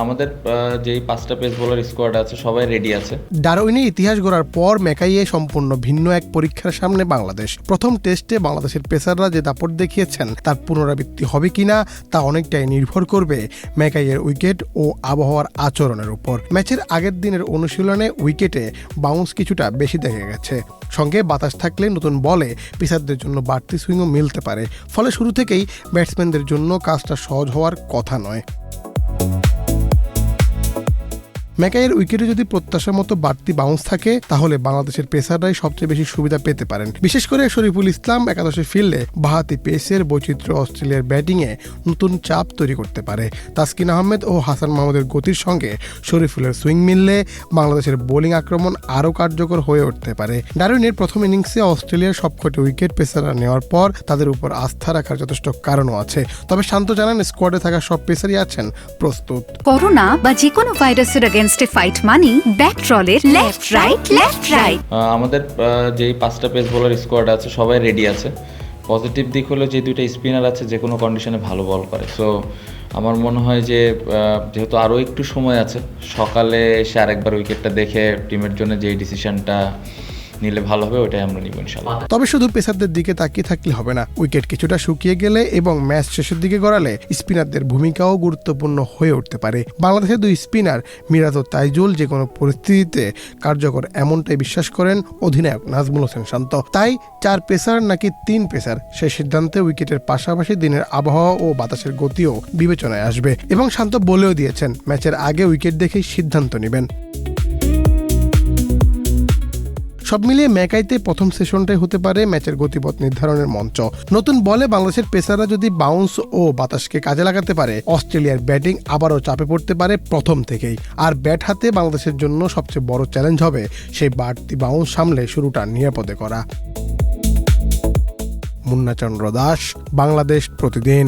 আমাদের যেই 5টা পেস বোলার স্কোয়াড আছে সবাই রেডি আছে। ডারউইনে ইতিহাস গড়ার পর ম্যাকাইয়ে সম্পূর্ণ ভিন্ন এক পরীক্ষার সামনে বাংলাদেশ। প্রথম টেস্টে বাংলাদেশের পেসাররা যে দাপট দেখিয়েছেন তার পুনরাবৃত্তি হবে কিনা তা অনেকটাই নির্ভর করবে ম্যাকাইয়ের উইকেট ও আবহাওয়ার আচরণের উপর। ম্যাচের আগের দিনের অনুশীলনে উইকেটে বাউন্স কিছুটা বেশি দেখা গেছে, সঙ্গে বাতাস থাকলে নতুন বলে পেসারদের জন্য বাড়তি সুইংও মিলতে পারে। ফলে শুরু থেকেই ব্যাটসম্যানদের জন্য কাজটা সহজ হওয়ার কথা নয়। ম্যাকাইয়ের উইকেটে যদি প্রত্যাশার মতো বাড়তি বাউন্স থাকে তাহলে বাংলাদেশের পেসাররাই সবচেয়ে বেশি সুবিধা পেতে পারেন। বিশেষ করে শরীফুল ইসলাম একাদশে ফিরলে বাঁহাতি পেসের বৈচিত্র্য অস্ট্রেলিয়ার ব্যাটিংয়ে নতুন চাপ তৈরি করতে পারে। তাসকিন আহমেদ ও হাসান মাহমুদের গতির সঙ্গে শরীফুলের সুইং মিললে বাংলাদেশের বোলিং আক্রমণ আরও কার্যকর হয়ে উঠতে পারে। ডারউইনের প্রথম ইনিংসে অস্ট্রেলিয়ার সবকটি উইকেট পেসাররা নেওয়ার পর তাদের উপর আস্থা রাখার যথেষ্ট কারণও আছে। তবে শান্ত জানান স্কোয়াডে থাকা সব পেসারই আছেন প্রস্তুত। করোনা বা যে কোনো ভাইরাসের এগেইনস্টে ফাইট মানি ব্যাকট্রলের লেফট রাইট। আমাদের যেই 5টা পেস বোলার স্কোয়াড আছে সবাই রেডি আছে। পজিটিভ দিক হলো যে 2টা স্পিনার আছে যে কোনো কন্ডিশনে ভালো বল করে। সো আমার মনে হয় যে যেহেতু আরও একটু সময় আছে, সকালে এসে আরেকবার উইকেটটা দেখে টিমের জন্য যে ডিসিশনটা নিলে ভালো হবে ওইটাই আমরা নিব ইনশাআল্লাহ। তবে শুধু পেসারদের দিকে তাকিয়ে থাকলে হবে না। উইকেট কিছুটা শুকিয়ে গেলে এবং ম্যাচ শেষের দিকে গড়ালে স্পিনারদের ভূমিকাও গুরুত্বপূর্ণ হয়ে উঠতে পারে। বাংলাদেশের 2 স্পিনার মিরাজ ও তাইজুল যে কোনো পরিস্থিতিতে কার্যকর এমনটাই বিশ্বাস করেন অধিনায়ক নাজমুল হোসেন শান্ত। তাই 4 পেসার নাকি 3 পেসার সেই সিদ্ধান্তে উইকেটের পাশাপাশি দিনের আবহাওয়া ও বাতাসের গতিও বিবেচনায় আসবে। এবং শান্ত বলেও দিয়েছেন ম্যাচের আগে উইকেট দেখেই সিদ্ধান্ত নেবেন। সব মিলিয়ে ম্যাকাইতে প্রথম সেশনটাই হতে পারে ম্যাচের গতিপথ নির্ধারণের মঞ্চ। নতুন বলে বাংলাদেশের পেসাররা যদি বাউন্স ও বাতাসকে কাজে লাগাতে পারে, অস্ট্রেলিয়ার ব্যাটিং আবারও চাপে পড়তে পারে প্রথম থেকেই। আর ব্যাট হাতে বাংলাদেশের জন্য সবচেয়ে বড় চ্যালেঞ্জ হবে সেই বাড়তি বাউন্স সামলে শুরুটা নিরাপদে করা। মুন্না চন্দ্র দাস, বাংলাদেশ প্রতিদিন।